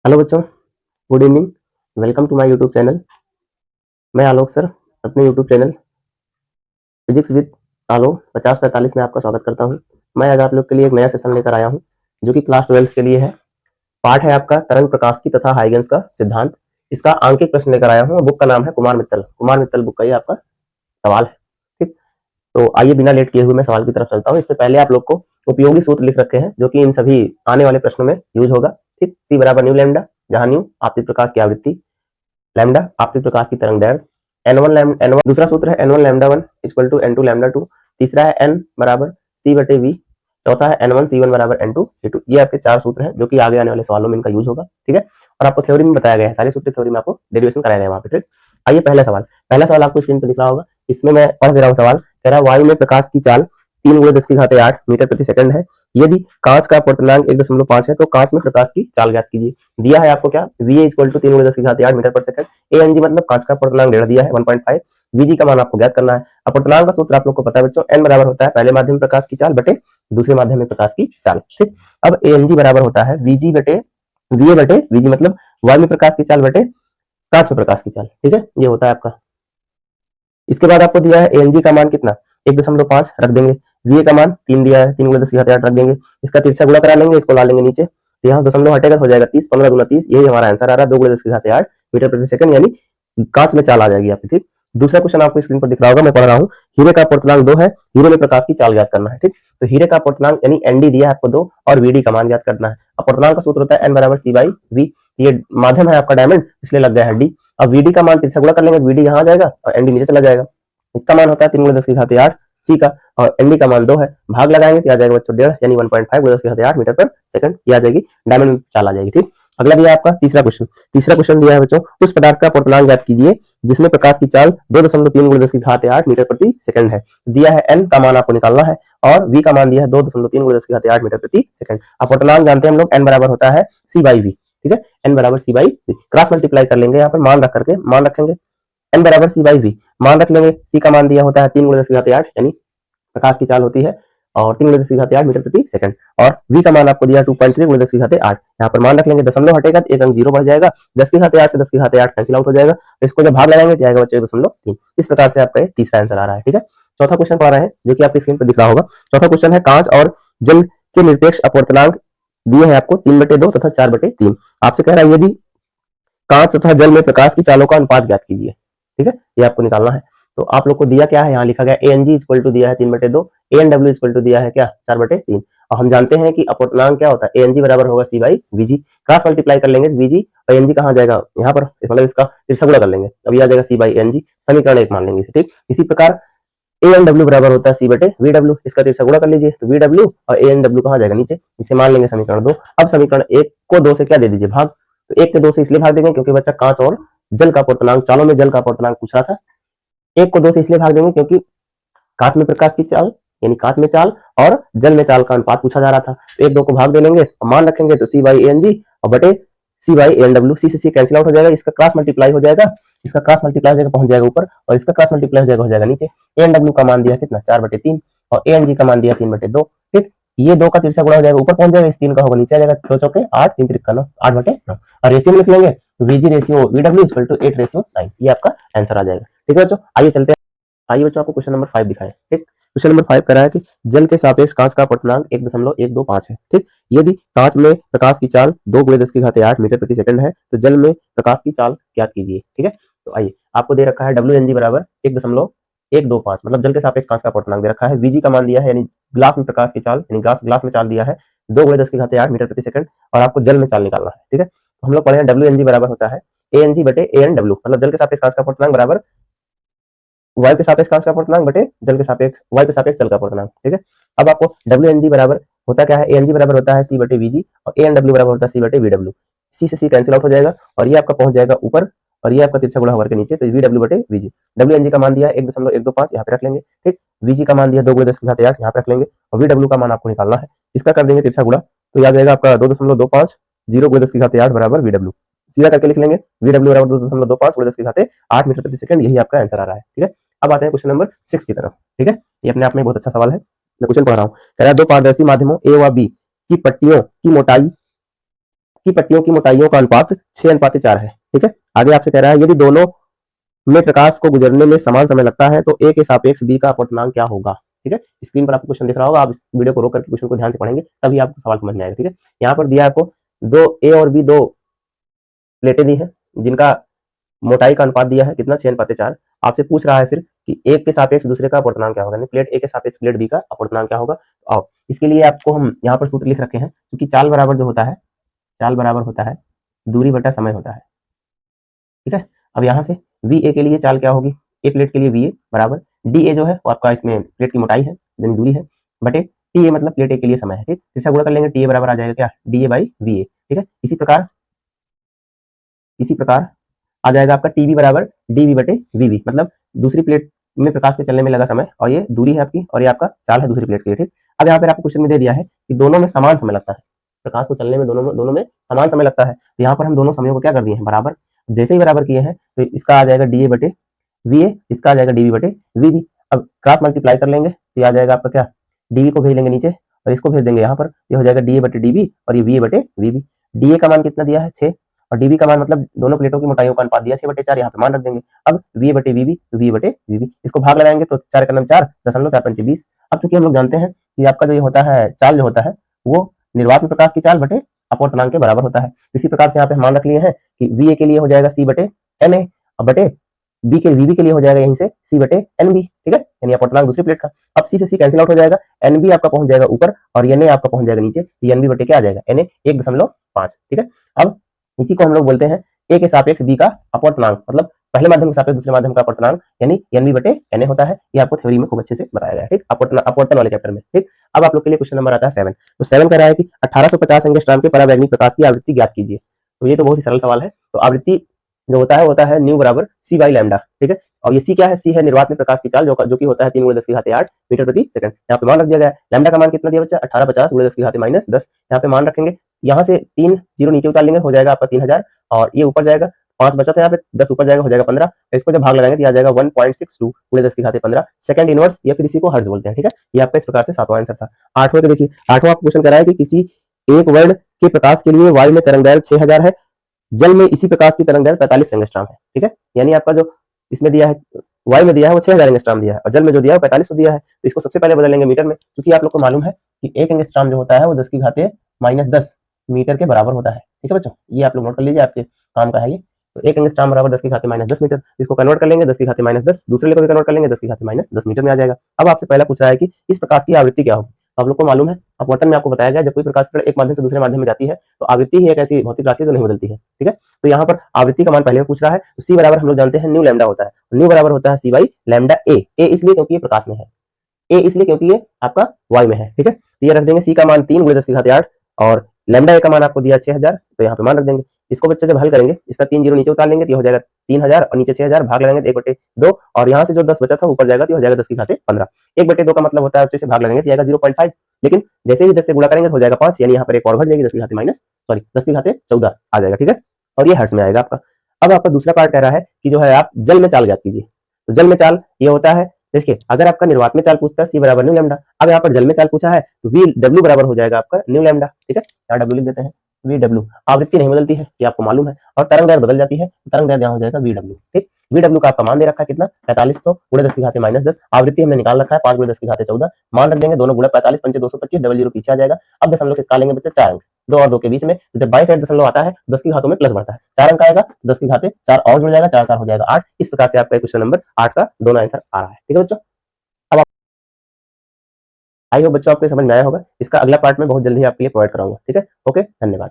Hello बच्चों, good evening. Welcome to my YouTube channel. मैं Alok sir अपने YouTube channel physics with Alok 5045 में आपका स्वागत करता हूं। मैं आज आप लोग के लिए एक नया सेशन लेकर आया हूं जो कि क्लास 12 के लिए है। पार्ट है आपका तरंग प्रकाश की तथा हाइगेंस का सिद्धांत। इसका अंकित प्रश्न लेकर आया हूं। बुक का नाम है कुमार मित्तल बुक का ये आपका सवाल है। ठीक, तो आइए बिना लेट किए हुए मैं सवाल की तरफ चलता हूँ। इससे पहले आप लोग को उपयोगी सूत्र लिख रखे हैं जो कि इन सभी आने वाले प्रश्नों में यूज होगा। ठीक, सी बराबर न्यू लैम्डा, जहां न्यू आपतित प्रकाश की आवृत्ति, लैम्डा आपतित प्रकाश की तरंग दैर्घ्य, एन वन दूसरा सूत्र है n one lambda one equal to n two lambda two, तीसरा है एन बराबर सी बटे वी, चौथा है एन वन सी वन बराबर एन टू सी टू। ये आपके चार सूत्र हैं जो कि आगे आने वाले सवालों में इनका यूज होगा। ठीक है, और आपको थ्योरी में बताया गया है, सारे सूत्र थ्योरी में आपको डेरिवेशन कराया गया है वहां पे। ठीक, आइए पहला सवाल आपको स्क्रीन पर दिख रहा होगा। इसमें मैं पढ़ दे रहा हूँ सवाल। कह रहा है वायु में प्रकाश की चाल 3 × 10⁸ मीटर प्रति सेकंड है। यदि कांच का अपर्तनांक 1.5 है तो कांच में प्रकाश की चाल ज्ञात कीजिए। दिया है आपको क्या, वी इक्वल टू 3 × 10⁸ मीटर पर सेकंड, ए एन जी मतलब कांच का अपर्तनांक डेढ़ दिया है 1.5, वीजी का मान आपको ज्ञात करना है। अपर्तनांक का सूत्र आप लोग को पता है बच्चों, एन बराबर होता है पहले माध्यम प्रकाश की चाल बटे दूसरे माध्यम में प्रकाश की चाल। ठीक, अब ए एन जी बराबर होता है वीजी बटे वी बटे वीजी मतलब वायु में प्रकाश की चाल बटे कांच में प्रकाश की चाल। ठीक है, ये होता है आपका। इसके बाद आपको दिया है एएनजी का मान कितना, 1.5 रख देंगे। वीए का मान 3 दिया है, 3 × 10⁸ रख देंगे। इसका तिरछा गुणा करा लेंगे, इसको ला लेंगे नीचे, तो यहाँ से दशमलव हटेगा तो हो जाएगा 30, 15 दूना 30, यही हमारा आंसर आ रहा है 2 × 10⁸ मीटर प्रति सेकंड, यानी कांच में चाल आ जाएगी आपकी। ठीक, दूसरा क्वेश्चन आपको स्क्रीन पर दिख रहा होगा, मैं पढ़ रहा हूँ। हीरे का अपर्तनांक 2 है, हीरे में प्रकाश की चाल ज्ञात करना है। ठीक, तो हीरे का अपर्तनांक यानी एनडी दिया है आपको 2 और वीडी का मान ज्ञात करना है। अपर्तनांक का सूत्र होता है एन बराबर सी बाई वी, ये माध्यम है आपका डायमंड, इसलिए लग गया है डी। अब वीडी का मान तिरछा गुणा कर लेंगे, वीडी यहाँ आ जाएगा और एनडी नीचे चला जाएगा। इसका मान होता है 3 × 10⁸ सी का, और एनडी का मान 2 है, भाग लगाएंगे तो आ जाएगा बच्चों 1.5 यानी 1.5 × 10⁸ मीटर पर सेकंड, ये आ जाएगी डायमंड चाल आ जाएगी। ठीक, अगला दिया आपका तीसरा क्वेश्चन दिया है बच्चों, उस पदार्थ का अपर्तनांक ज्ञात कीजिए जिसमें प्रकाश की चाल 2.3 × 10⁸ मीटर प्रति सेकंड है। दिया है एन का मान आपको निकालना है और वी का मान दिया है 2.3 × 10⁸ मीटर प्रति सेकंड। अपर्तनांक जानते हैं हम लोग, एन बराबर होता है सी बाई वी। ठीक है, एन बराबर सी बाई वी, क्रॉस मल्टीप्लाई कर लेंगे, यहाँ पर मान रख करके मान रखेंगे, एन बराबर सी बाई वी, मान रख लेंगे। सी का मान दिया होता है 3 × 10⁸ यानी प्रकाश की चाल होती है और 3 × 10⁸ मीटर प्रति सेकंड, और वी का मान आपको दिया 2.3 × 10⁸। यहाँ पर मान रख लेंगे, दशमलव हटेगा तो एक अंक जीरो बढ़ जाएगा, 10⁸ से 10⁸ कैंसिल आउट हो जाएगा, तो इसको जब भाग लगाएंगे तो आएगा बच्चे 1.3। इस प्रकार से आपका तीसरा आंसर आ रहा है। ठीक है, चौथा क्वेश्चन पढ़ रहे हैं जो कि आपकी स्क्रीन पर दिख रहा होगा। चौथा क्वेश्चन है, कांच और जल के निरपेक्ष अपर्तनांक दिए हैं आपको 3/2 तथा 4/3। आपसे कह रहा है यदि कांच तथा जल में प्रकाश की चालों का अनुपात ज्ञात कीजिए। ठीक है, ये आपको निकालना है। तो आप लोग को दिया क्या है, यहाँ लिखा गया A N G equal to दिया है 3/2, A N W equal to दिया है क्या 4/3, और हम जानते हैं कि अपर्तनांक क्या होता है, ए एन जी बराबर होगा सी बाई वीजी, क्रॉस मल्टीप्लाई कर लेंगे वीजी और एन जी कहाँ जाएगा यहाँ पर, मतलब इसका तिरछा गुणा कर लेंगे, अब ये आ जाएगा सी बाई एन जी, समीकरण 1 मान लेंगे इसे। ठीक, इसी प्रकार ए एन डब्ल्यू बराबर होता है सी बटे वी डब्ल्यू, इसका तिरछा गुणा कर लीजिए, तो वी डब्ल्यू और ए एन डब्ल्यू कहाँ जाएगा नीचे, इसे मान लेंगे समीकरण 2। अब समीकरण 1 को 2 से क्या दे दीजिए भाग, तो 1 के 2 से इसलिए भाग देंगे क्योंकि बच्चा कांच और जल का अपर्तनांक, चालों में जल का अपर्तनांक पूछ रहा था। 1 को 2 से इसलिए भाग देंगे क्योंकि कांच में प्रकाश की चाल यानी कांच में चाल और जल में चाल का अनुपात पूछा जा रहा था, तो 1 2 को भाग दे लेंगे और मान रखेंगे, तो सी बाई ए एन जी और बटे सी बाई ए एन डब्ल्यू, सी से सी कैंसिल आउट हो जाएगा, इसका क्रॉस मल्टीप्लाई हो जाएगा, इसका क्रॉस मल्टीप्लाई हो जाएगा पहुंच जाएगा ऊपर, और इसका क्रॉस मल्टीप्लाई हो जाएगा नीचे। ए एन डब्ल्यू का मान दिया कितना 4/3 और ए एन जी का मान दिया 3/2। ठीक, ये 2 का तिरछा गुणा हो जाएगा, ऊपर पहुंच जाएगा, इस 3 का होगा नीचे आ जाएगा, 2 चौके 8, 3 त्रिक 9, 8/9, और रेशियो में लिख लेंगे VG ratio V W equal to 8:9, ये आपका आंसर आ जाएगा। ठीक है बच्चों, आइए चलते हैं। आइए बच्चों, आपको क्वेश्चन नंबर 5 दिखाएं। ठीक, क्वेश्चन नंबर 5 करा है कि जल के सापेक्ष कांच का अपर्तनांक 1.125 है। ठीक, यदि कांच में प्रकाश की चाल 2 × 10⁸ मीटर प्रति सेकंड है तो जल में प्रकाश की चाल ज्ञात कीजिए। ठीक है, तो आइए, आपको दे रखा है डब्ल्यू एन जी बराबर 1.125, मतलब जल के सापेक्ष कांच का अपर्तनांक दे रखा है, वीजी का मान दिया है यानी ग्लास में प्रकाश की चाल यानी ग्लास में चाल दिया है 2 × 10⁸ मीटर प्रति सेकंड, और आपको जल में चाल निकालना है। ठीक है, तो हम लोग पढ़े हैं डब्ल्यू एन जी बराबर होता है ए एन जी बटे ए एन डब्ल्यू, मतलब जल के सापेक्ष कांच का अपर्तनांक बराबर वायु के सापेक्ष कांच का अपर्तनांक बटे जल के सापेक्ष वायु के सापेक्ष जल का अपर्तनांक। ठीक है, अब आपको डब्ल्यू एन जी बराबर होता क्या है, ए एन जी बराबर होता है सी बटे वीजी और ए एन डब्ल्यू बराबर होता है सी बटे वी डब्ल्यू, सी से सी कैंसिल आउट हो जाएगा और ये आपका पहुंच जाएगा ऊपर और ये आपका तिरछा गुणा होकर के नीचे, तो वी डब्ल्यू बटे वीजी। डब्ल्यू एन जी का मान दिया 1.125, यहाँ पे रख लेंगे। ठीक, वीजी का मान दिया 2 × 10⁸ यहाँ पे रख लेंगे, और वी डब्ल्यू का मान आपको निकालना है, इसका कर देंगे तिरछा गुणा, तो याद जाएगा आपका 2.25 0 × 10⁸ बराबर वी डब्ल्यू, सीधा करके लिख लेंगे वी डब्ल्यू बराबर 2.25 × 10⁸ मीटर प्रति सेकंड, यही आपका आंसर आ रहा है। ठीक है, अब आते हैं क्वेश्चन नंबर 6 की तरफ। ठीक है, ये अपने आप में बहुत अच्छा सवाल है, मैं क्वेश्चन पढ़ रहा हूँ। कह रहा है दो पारदर्शी माध्यमों ए व बी की पट्टियों की मोटाई की पट्टियों की मोटाइयों का अनुपात 6:4 है। ठीक है, आगे आपसे कह रहा है यदि दोनों में प्रकाश को गुजरने में समान समय लगता है तो ए के सापेक्ष बी का अपवर्तनांक क्या होगा। ठीक है, स्क्रीन पर आपको क्वेश्चन दिख रहा होगा, आप इस वीडियो को रोक करके क्वेश्चन को ध्यान से पढ़ेंगे तभी आपको सवाल समझ में आएगा। ठीक है, यहाँ पर दिया आपको दो ए और बी, दो प्लेटें दी हैं जिनका मोटाई का अनुपात दिया है कितना, 6:4। आपसे पूछ रहा है फिर कि एक के सापेक्ष दूसरे का अपवर्तनांक क्या होगा, यानी प्लेट ए के सापेक्ष प्लेट बी का अपवर्तनांक क्या होगा। और इसके लिए आपको हम यहाँ पर सूत्र लिख रखे हैं, क्योंकि चाल बराबर जो होता है, चाल बराबर होता है दूरी बटा समय होता है। ठीक है, अब यहाँ से वी ए के लिए चाल क्या होगी, ए प्लेट के लिए वी ए बराबर डी ए जो है वो आपका इसमें प्लेट की मोटाई है यानी दूरी है, बटे टी ए मतलब प्लेट ए के लिए समय है। ठीक, इसका गुणा कर लेंगे, टी ए बराबर आ जाएगा क्या, D A by V A. ठीक है, इसी प्रकार आ जाएगा आपका टी बी बराबर डी बी बटे वी बी, मतलब दूसरी प्लेट में प्रकाश के चलने में लगा समय और ये दूरी है आपकी और ये आपका चाल है दूसरी प्लेट के लिए। ठीक, अब यहाँ पर आपको क्वेश्चन में दे दिया है कि दोनों में समान समय लगता है, प्रकाश को चलने में दोनों में समान समय लगता है। तो यहाँ पर हम दोनों समयों को क्या कर दिए हैं, बराबर। जैसे ही बराबर किए हैं तो इसका आ जाएगा डी ए बटे वी ए, इसका आ जाएगा डी बी बटे वी बी। अब क्रॉस मल्टीप्लाई कर लेंगे तो ये आ जाएगा आपका क्या, डी को भेज लेंगे नीचे और इसको भेज देंगे यहाँ पर, ये हो जाएगा डी ए बटे डी बी और ये वी ए बटे वी बी। डी ए का मान कितना दिया है 6 और डी बी का मान मतलब दोनों प्लेटों की मोटाइयों का अनुपात दिया 6/4, यहाँ पे मान रख देंगे। अब वी ए बटे वी बी, वी ए बटे वी बी, इसको भाग लगाएंगे तो 4 का नाम 4, 0.4 अब चूंकि हम लोग जानते हैं कि आपका जो ये होता है चाल जो होता है वो निर्वात में प्रकाश की चाल बटे अपवर्तनांक के बराबर होता है। इसी प्रकार से यहाँ पे हम मान रख लिए हैं कि वी ए के लिए हो जाएगा सी बटे एन ए और बटे बी के वीबी के लिए हो जाएगा यहीं से सी बटे एन बी। ठीक है, यानी अपवर्तनांक दूसरी प्लेट का। अब सी से सी कैंसिल आउट हो जाएगा, एन बी आपका पहुंच जाएगा ऊपर और एन ए आपका पहुंच जाएगा नीचे, एन बी बटे क्या आ जाएगा, एन ए 1.5। ठीक है, अब इसी को हम लोग बोलते हैं ए के सापेक्ष बी का अपवर्तनांक, मतलब पहले माध्यम के सापेक्ष दूसरे माध्यम का अपवर्तनांक, यानी एन बी बटे एन ए होता है। ये आपको थ्योरी में खूब अच्छे से बताया गया है। ठीक, अपवर्तन वाले चैप्टर में। ठीक, अब आप लोग के लिए क्वेश्चन नंबर आता है 7। तो 7 कह रहा है कि 1850 एंगस्ट्रॉम के परावैंगनिक प्रकाश की आवृत्ति ज्ञात कीजिए। तो ये तो बहुत ही सरल सवाल है। तो आवृत्ति जो होता है न्यू बराबर सी बाई लैम्डा। ठीक है, और ये सी क्या है, सी है निर्वात में प्रकाश की चाल जो कि होता है 3 × 10⁸ मीटर प्रति सेकंड। यहाँ पे मान रख दिया गया है, लैम्डा का मान कितना दिया बच्चा, 1850 × 10⁻10। यहाँ पे मान रखेंगे, यहाँ से 3 जीरो नीचे उतार लेंगे, हो जाएगा आपका 3000 और ये ऊपर जाएगा 5 बचा था, यहाँ पे 10 ऊपर जाएगा, हो जाएगा 15। इसको जब भाग लगाएंगे तो आ जाएगा 1.62 × 10⁻15 सेकंड इनवर्स, या फिर इसी को हर्ट्ज बोलते हैं। ठीक है, ये आपका इस प्रकार से 7वां आंसर था। 8वां देखिए, 8वां क्वेश्चन कह रहा है कि किसी एक वर्ण के प्रकाश के लिए वायु में तरंग दैर्घ्य 6000 है, जल में इसी प्रकाश की तरंग दैर्घ्य 45 एंगस्ट्रॉम है। ठीक है, यानी आपका जो इसमें दिया है वायु में दिया है वो 6000 एंगस्ट्रॉम दिया है और जल में जो दिया है वो 45 दिया है। तो इसको सबसे पहले बदल लेंगे मीटर में, क्योंकि आप लोग को मालूम है कि 1 एंगस्ट्रॉम जो होता है वो 10⁻10 मीटर के बराबर होता है। ठीक है बच्चों, ये आप लोग नोट कर लीजिए, आपके काम का है ये। तो 1 एंगस्ट्रॉम बराबर 10⁻10 मीटर, इसको कन्वर्ट कर लेंगे 10⁻10, दूसरे को भी कन्वर्ट कर लेंगे 10⁻10 मीटर में आ जाएगा। अब आपसे पहला पूछ रहा है कि इस प्रकाश की आवृत्ति क्या होगी। आप लोग को मालूम है, अपवर्तन में आपको बताया गया जब कोई प्रकाश किरण एक माध्यम से दूसरे माध्यम में जाती है तो आवृत्ति ही एक ऐसी भौतिक राशि जो नहीं बदलती है। ठीक है, तो यहाँ पर आवृत्ति का मान पहले में पूछ रहा है, तो सी बराबर हम लोग जानते हैं न्यू लैम्डा होता है, न्यू बराबर होता है सी बाई लैम्डा ए। ए इसलिए क्योंकि ये प्रकाश में है, ए इसलिए क्योंकि ये आपका वायु में है। ठीक है, तो ये रख देंगे सी का मान 3 × 10⁸ और लैम्डा ए का मान आपको दिया 6000, तो यहाँ पे मान रख देंगे। इसको बच्चे जब हल करेंगे, इसका 3 जीरो नीचे उतार लेंगे तो हो जाएगा 3000 और नीचे 6000, भाग लगाएंगे 1/2 और यहाँ से जो 10 बचा था ऊपर जाएगा तो हो जाएगा 10⁻15। 1/2 का मतलब होता है से भाग लगाएंगे तो जाएगा 0.5, लेकिन जैसे ही 10 से गुणा करेंगे तो हो जाएगा 5, यानी यहाँ पर एक और घट जाएगी 10⁻14 आ जाएगा। ठीक है, और ये हर्ट्ज में आएगा आपका। अब आपका दूसरा पार्ट कह रहा है कि जो है आप जल में चाल ज्ञात कीजिए। तो जल में चाल ये होता है, देखिए अगर आपका निर्वात में चाल पूछता है सी बराबर न्यू लैम्डा, अब यहाँ पर जल में चाल पूछा है तो वी डब्ल्यू बराबर हो जाएगा आपका न्यू लैम्डा। ठीक है, यहाँ डब्ल्यू लिख देते हैं, वी डब्ल्यू। आवृत्ति नहीं बदलती है, ये आपको मालूम है, और तरंग दैर्घ्य बदल जाती है, तरंग दैर्घ्य यहाँ हो जाएगा वी डब्ल्यू। ठीक, वी डब्ल्यू का आपका मान दे रखा है कितना, 4500 × 10⁻10। आवृत्ति हमने निकाल रखा है 5 × 10⁻14, मान रख देंगे, दोनों गुणा 45 पंचे 225, डबल जीरो पीछे आ जाएगा। अब दशमलव किसका लेंगे बच्चे, 4 अंक, 2 और 2 के बीच में, जब 22 साइड दशमलव आता है 10 की घातों में प्लस बढ़ता है, 4 अंक आएगा, 10 की घाते 4 और जुड़ जाएगा, 4 4 हो जाएगा 8। इस प्रकार से आपका क्वेश्चन नंबर 8 का दोनों आंसर आ रहा है। ठीक है बच्चों, आई होप बच्चों आपको समझ में आया होगा। इसका अगला पार्ट में बहुत जल्दी आपके लिए प्रोवाइड कराऊंगा। ठीक है, ओके, धन्यवाद।